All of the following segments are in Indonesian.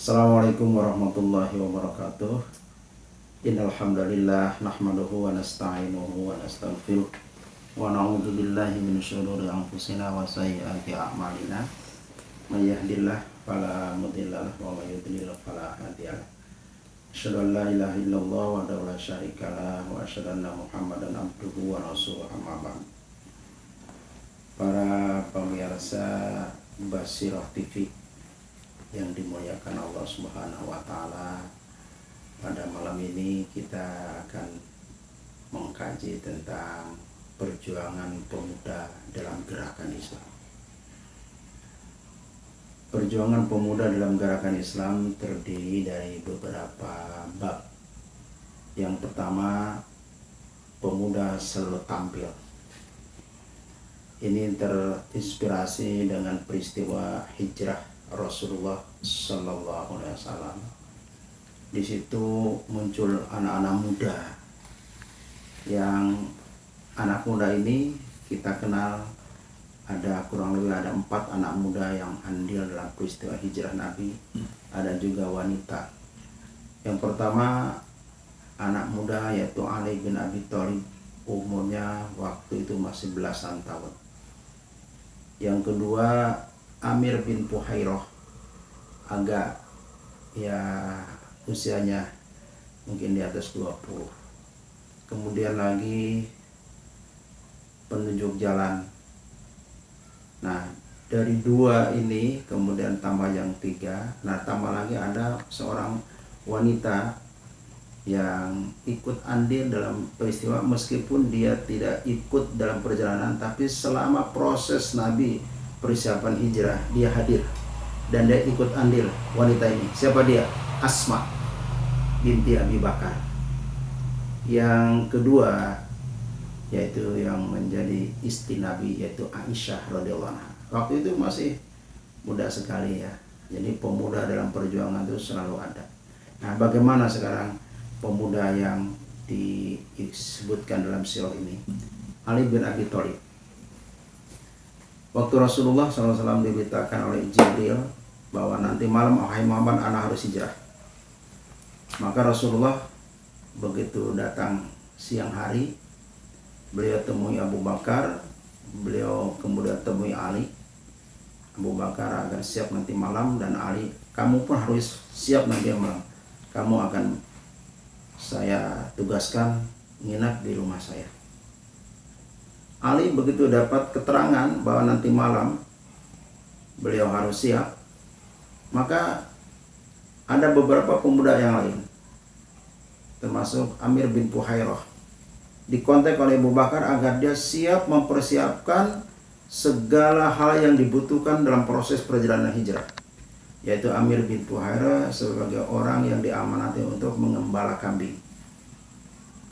Assalamualaikum warahmatullahi wabarakatuh. Innal hamdalillah nahmaduhu wa nasta'inuhu wa nastaghfiruh wa na'udzu billahi min syururi anfusina wa sayyiati a'malina. May yahdihillahu fala mudilla lahu wa may yudlil fala hadiya lahu. Asyhadu an la ilaha illallah wa la syarika lahu wa asyhadu anna Muhammadan abduhu wa rasuluhu amma ba'd. Para pemirsa Basirah TV yang dimuliakan Allah Subhanahu wa taala, pada malam ini kita akan mengkaji tentang perjuangan pemuda dalam gerakan Islam. Perjuangan pemuda dalam gerakan Islam terdiri dari beberapa bab. Yang pertama, pemuda selalu tampil. Ini terinspirasi dengan peristiwa hijrah Rasulullah Sallallahu Alaihi Wasallam. Di situ muncul anak-anak muda, yang anak muda ini kita kenal ada kurang lebih 4 anak muda yang andil dalam peristiwa hijrah Nabi. Ada juga wanita. Yang pertama anak muda yaitu Ali bin Abi Thalib, umurnya waktu itu masih belasan tahun. Yang kedua Amir bin Fuhairah, agak usianya mungkin di atas 20. Kemudian lagi penunjuk jalan. Nah, dari 2 ini kemudian tambah yang 3. Nah, tambah lagi ada seorang wanita yang ikut andil dalam peristiwa, meskipun dia tidak ikut dalam perjalanan, tapi selama proses Nabi persiapan hijrah dia hadir dan dia ikut andil. Wanita ini siapa dia? Asma binti Abi Bakar. Yang kedua yaitu yang menjadi istri Nabi, yaitu Aisyah radhiyallahu anha. Waktu itu masih muda sekali ya. Jadi pemuda dalam perjuangan itu selalu ada. Nah, bagaimana sekarang pemuda yang disebutkan dalam sirah ini? Ali bin Abi Thalib. Waktu Rasulullah SAW diberitakan oleh Jibril bahwa nanti malam, wahai Muhammad, anak harus hijrah. Maka Rasulullah begitu datang siang hari, beliau temui Abu Bakar, beliau kemudian temui Ali. Abu Bakar agar siap nanti malam, dan Ali, kamu pun harus siap nanti malam. Kamu akan saya tugaskan nginap di rumah saya. Ali begitu dapat keterangan bahwa nanti malam beliau harus siap, maka ada beberapa pemuda yang lain, termasuk Amir bin Fuhairah, dikontak oleh Abu Bakar agar dia siap mempersiapkan segala hal yang dibutuhkan dalam proses perjalanan hijrah, yaitu Amir bin Fuhairah sebagai orang yang diamanati untuk mengembala kambing.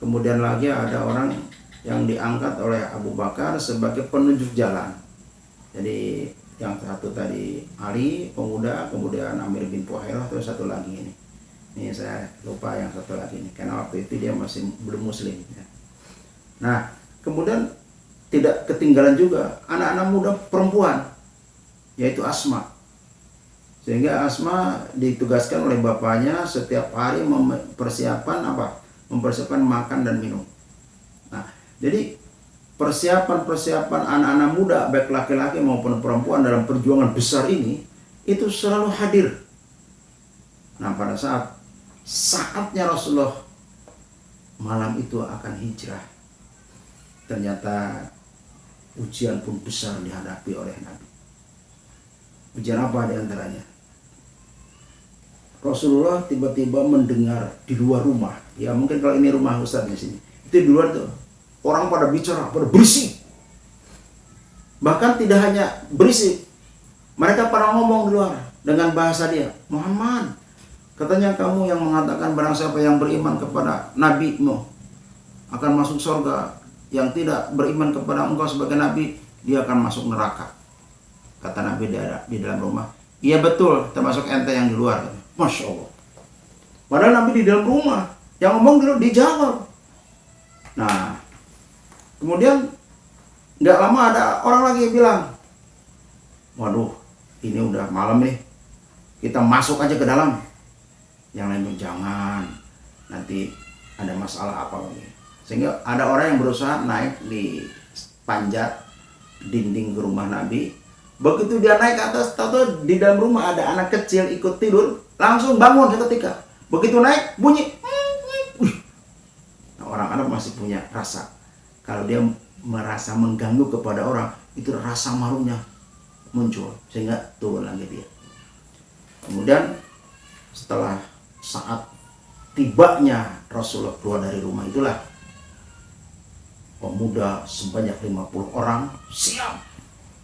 Kemudian lagi ada orang yang diangkat oleh Abu Bakar sebagai penunjuk jalan. Jadi yang satu tadi Ali pemuda, kemudian Amir bin Fuhairah, terus satu lagi ini. Ini saya lupa yang satu lagi ini, karena waktu itu dia masih belum muslim ya. Nah, kemudian tidak ketinggalan juga anak-anak muda perempuan, yaitu Asma. Sehingga Asma ditugaskan oleh bapaknya setiap hari mempersiapkan mempersiapkan makan dan minum. Nah, jadi persiapan anak-anak muda, baik laki-laki maupun perempuan, dalam perjuangan besar ini itu selalu hadir. Nah, pada saatnya Rasulullah malam itu akan hijrah, ternyata ujian pun besar dihadapi oleh Nabi. Ujian apa diantaranya? Rasulullah tiba-tiba mendengar di luar rumah, ya mungkin kalau ini rumah Ustaz di sini, itu di luar tuh orang pada bicara, pada berisik. Bahkan tidak hanya berisik, mereka pada ngomong di luar dengan bahasa dia. Muhammad, katanya kamu yang mengatakan barang siapa yang beriman kepada nabimu akan masuk surga, yang tidak beriman kepada engkau sebagai nabi, dia akan masuk neraka. Kata Nabi di dalam rumah. Iya betul, termasuk ente yang di luar. Masya Allah. Padahal Nabi di dalam rumah, yang ngomong dulu dijawab. Nah, kemudian nggak lama ada orang lagi bilang, waduh, ini udah malam nih, kita masuk aja ke dalam. Yang lain jangan, nanti ada masalah apa lagi. Sehingga ada orang yang berusaha naik di panjat dinding ke rumah Nabi. Begitu dia naik ke atas, tahu di dalam rumah ada anak kecil ikut tidur, langsung bangun seketika. Begitu naik, bunyi. Nah, orang Arab masih punya rasa. Kalau dia merasa mengganggu kepada orang, itu rasa malunya muncul, sehingga turun lagi dia. Kemudian setelah saat tibanya Rasulullah keluar dari rumah, itulah pemuda sebanyak 50 orang siap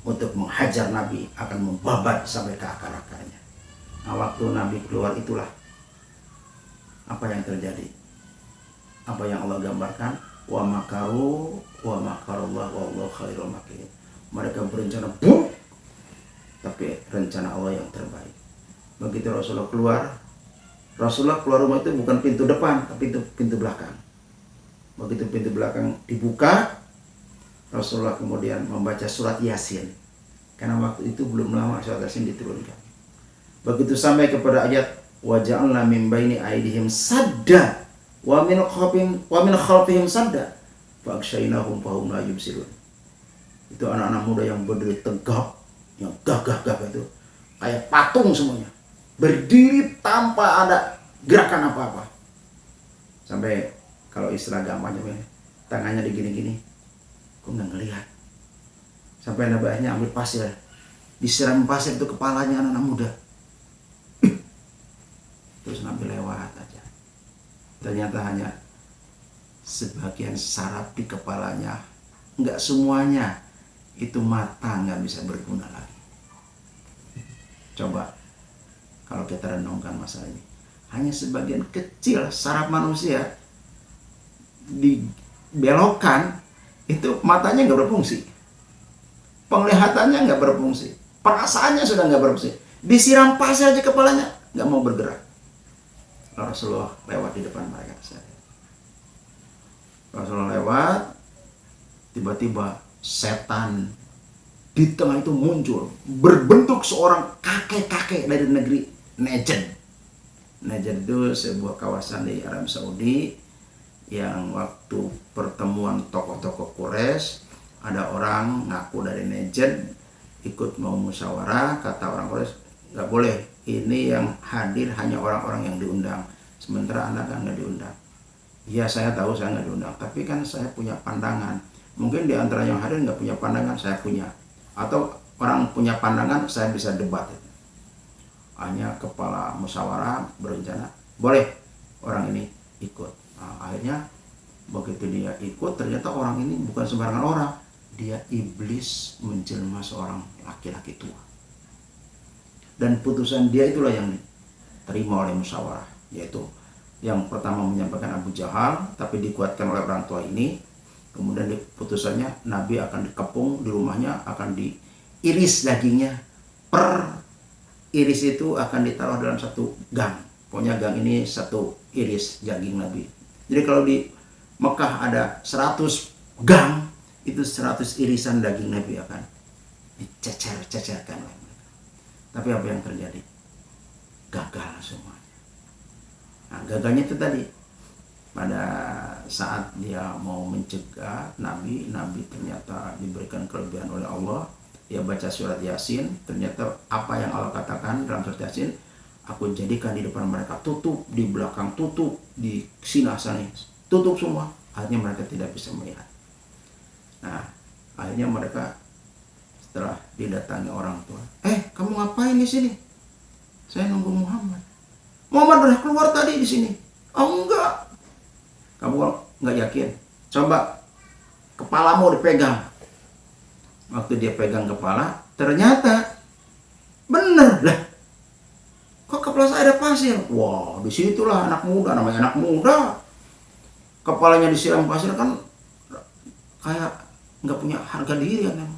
untuk menghajar Nabi, akan membabat sampai ke akar-akarnya. Nah, waktu Nabi keluar itulah apa yang terjadi, apa yang Allah gambarkan, wa makaru wa makarullah wallahu khairul makirin. Mereka berencana buruk, tapi rencana Allah yang terbaik. Begitu Rasulullah keluar rumah itu bukan pintu depan, tapi itu pintu belakang. Begitu pintu belakang dibuka, Rasulullah kemudian membaca surat Yasin. Karena waktu itu belum lama surat Yasin diturunkan. Begitu sampai kepada ayat wa ja'alna min baini aydihim sadda wa min khalfihim sadda fa aghshaynahum fa hum la yubsirun. Itu anak-anak muda yang berdiri tegak, yang gagah-gagah itu, kayak patung semuanya. Berdiri tanpa ada gerakan apa-apa. Sampai kalau istilah gampangnya, tangannya digini-gini, kok nggak ngelihat. Sampai Nabi akhirnya ambil pasir, disiram pasir itu kepalanya anak-anak muda. Terus Nabi lewat aja. Ternyata hanya sebagian saraf di kepalanya, nggak semuanya. Itu mata nggak bisa berguna lagi. Coba kalau kita renungkan masalah ini, hanya sebagian kecil saraf manusia dibelokkan, itu matanya nggak berfungsi, penglihatannya nggak berfungsi, perasaannya sudah nggak berfungsi. Disiram pasir aja kepalanya nggak mau bergerak. Rasulullah lewat di depan mereka. Rasulullah lewat, tiba-tiba setan di tengah itu muncul, berbentuk seorang kakek-kakek dari negeri Najd. Najd itu sebuah kawasan di Arab Saudi yang waktu pertemuan tokoh-tokoh Quraisy, ada orang ngaku dari Najd ikut mau musyawarah. Kata orang Quraisy, nggak boleh, ini yang hadir hanya orang-orang yang diundang, sementara Anda kan nggak diundang. Ya saya tahu saya nggak diundang, tapi kan saya punya pandangan. Mungkin di antara yang hadir nggak punya pandangan, saya punya. Atau orang punya pandangan, saya bisa debat. Hanya kepala musyawarah berencana, boleh orang ini ikut. Nah, akhirnya begitu dia ikut, ternyata orang ini bukan sembarangan orang. Dia iblis menjelma seorang laki-laki tua. Dan putusan dia itulah yang diterima oleh musyawarah, yaitu yang pertama menyampaikan Abu Jahal, tapi dikuatkan oleh orang tua ini. Kemudian putusannya Nabi akan dikepung di rumahnya, akan diiris dagingnya. Per iris itu akan ditaruh dalam satu gang. Pokoknya gang ini satu iris daging Nabi. Jadi kalau di Mekah ada 100 gang, itu 100 irisan daging Nabi akan dicecer-cecerkan oleh mereka. Tapi apa yang terjadi? Gagal semuanya. Nah, gagalnya itu tadi, pada saat dia mau mencegah Nabi ternyata diberikan kelebihan oleh Allah. Dia baca surat Yasin, ternyata apa yang Allah katakan dalam surat Yasin, aku jadikan di depan mereka tutup, di belakang tutup, di sini sana tutup semua. Akhirnya mereka tidak bisa melihat. Nah, akhirnya mereka setelah didatangi orang tua, kamu ngapain di sini? Saya nunggu Muhammad. Muhammad udah keluar tadi di sini. Oh enggak. Kamu nggak yakin? Coba kepalamu dipegang. Waktu dia pegang kepala, ternyata bener lah. Kok kepala saya ada pasir? Wah, disitulah anak muda, namanya anak muda. Kepalanya disiram pasir kan kayak nggak punya harga diri kan.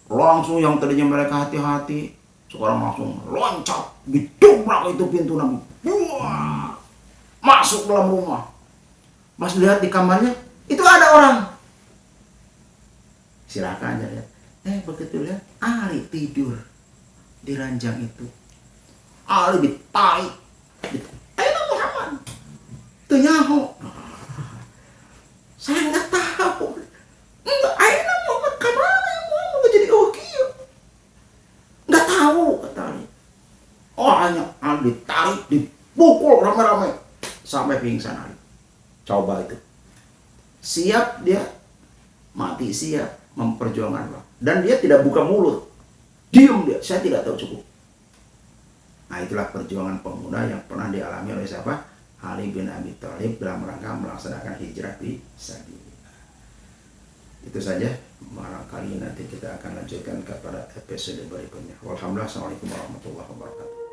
Langsung yang tadinya mereka hati-hati, sekarang langsung loncat, didobrak itu pintu Nabi. Wah, masuk dalam rumah. Mas lihat di kamarnya, itu ada orang. Silakan aja lihat. Begitu lihat, Ali tidur di ranjang itu. Ali ditarik. Ayo Muhammad. Itu nyaho. Saya nggak tahu. Enggak, ayo Muhammad kemana Muhammad jadi kieu. Nggak tahu kata Ali. Oh hanya Ali ditarik, dipukul rame-rame sampai pingsan Ali. Coba itu. Siap dia mati, siap memperjuangkan Allah. Dan dia tidak buka mulut. Diam dia, saya tidak tahu cukup. Nah itulah perjuangan pemuda yang pernah dialami oleh siapa? Ali bin Abi Thalib dalam rangka melaksanakan hijrah fi sabilillah. Itu saja. Barangkali nanti kita akan lanjutkan kepada episode berikutnya. Walhamdulillah. Assalamualaikum warahmatullahi wabarakatuh.